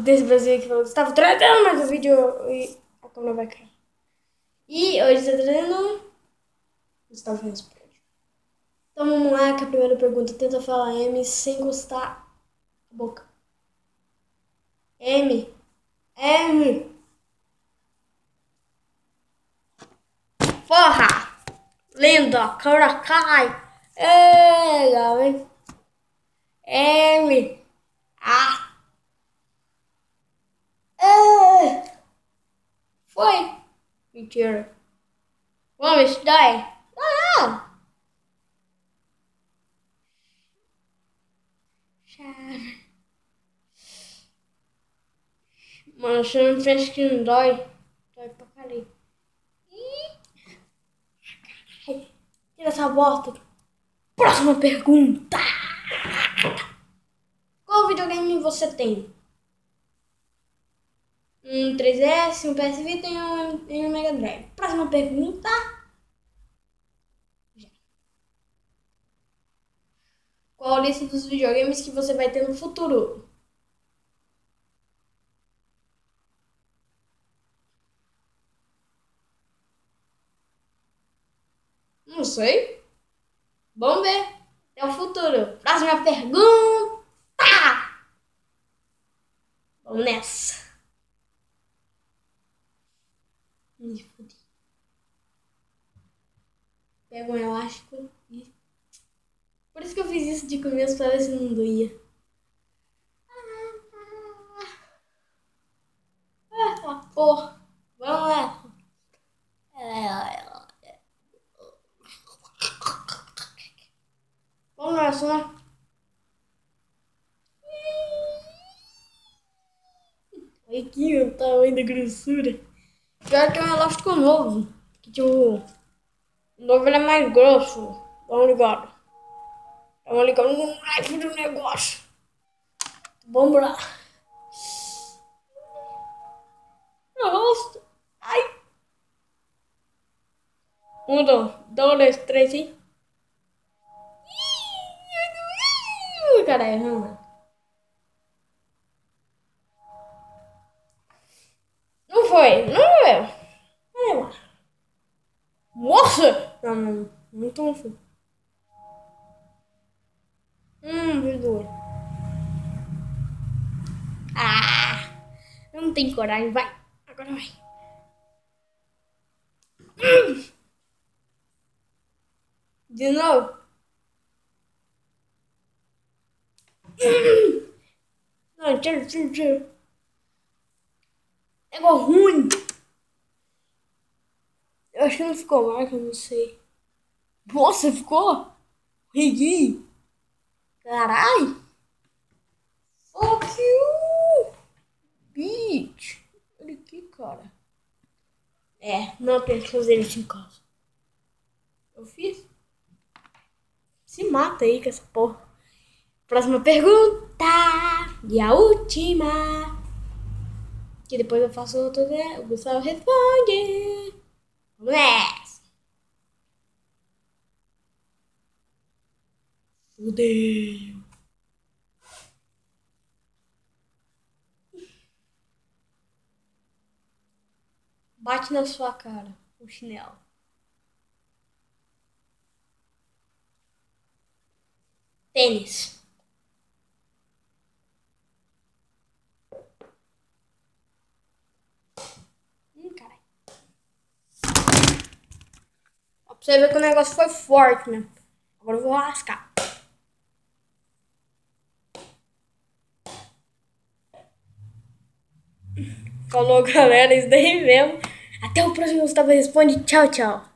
desse Brasil que falou: Gustavo, trazendo mais um vídeo e a câmera vai cair. E hoje está trazendo Gustavo responde. Então vamos lá, que a primeira pergunta tenta falar M sem encostar a boca. M. Porra! Linda, a câmera cai. É, legal, hein? M. A. Foi. Mentira. Vamos estudar? Não. Mano, você não pensa que não dói? Dói pra caralho. Tira essa bosta. Próxima pergunta. Qual videogame você tem? Um 3DS, um PS Vita e um Mega Drive. Próxima pergunta. Qual a lista dos videogames que você vai ter no futuro? Não sei. Vamos ver. Até o futuro. Próxima pergunta. Vamos nessa. Me fudi. Pega um elástico e... Por isso que eu fiz isso de começo pra ver se não doía. Porra. Vamos lá. Vamos nessa, né? Olha aqui o tamanho da grossura. Pior que é um elástico novo. Que tipo... O novo ele é mais grosso. Vamos ligar. Vamos ligar no naipe do negócio. Vamos lá. Meu rosto. Ai. 1, 2, 3, hein? Caralho, vamos lá. Não foi, não é. Vamos lá. Nossa! Não, não tô assim. Perdoa. Eu não tenho coragem, vai. Agora vai. De novo. Não, tira. É igual ruim. Eu acho que não ficou marca, não sei. Nossa, ficou? Rigi. Carai. Fuck you. Bitch. Olha aqui, cara. Não tem que fazer isso em casa. Eu fiz. Se mata aí com essa porra. Próxima pergunta. E a última. Que depois eu faço outra, né? O Gustavo responde. Vamos nessa. Fudeu. Bate na sua cara o chinelo. Tênis. Caralho. Ó, pra você ver que o negócio foi forte, né? Agora eu vou lascar. Falou, galera. Isso daí mesmo. Até o próximo Gustavo Responde. Tchau, tchau.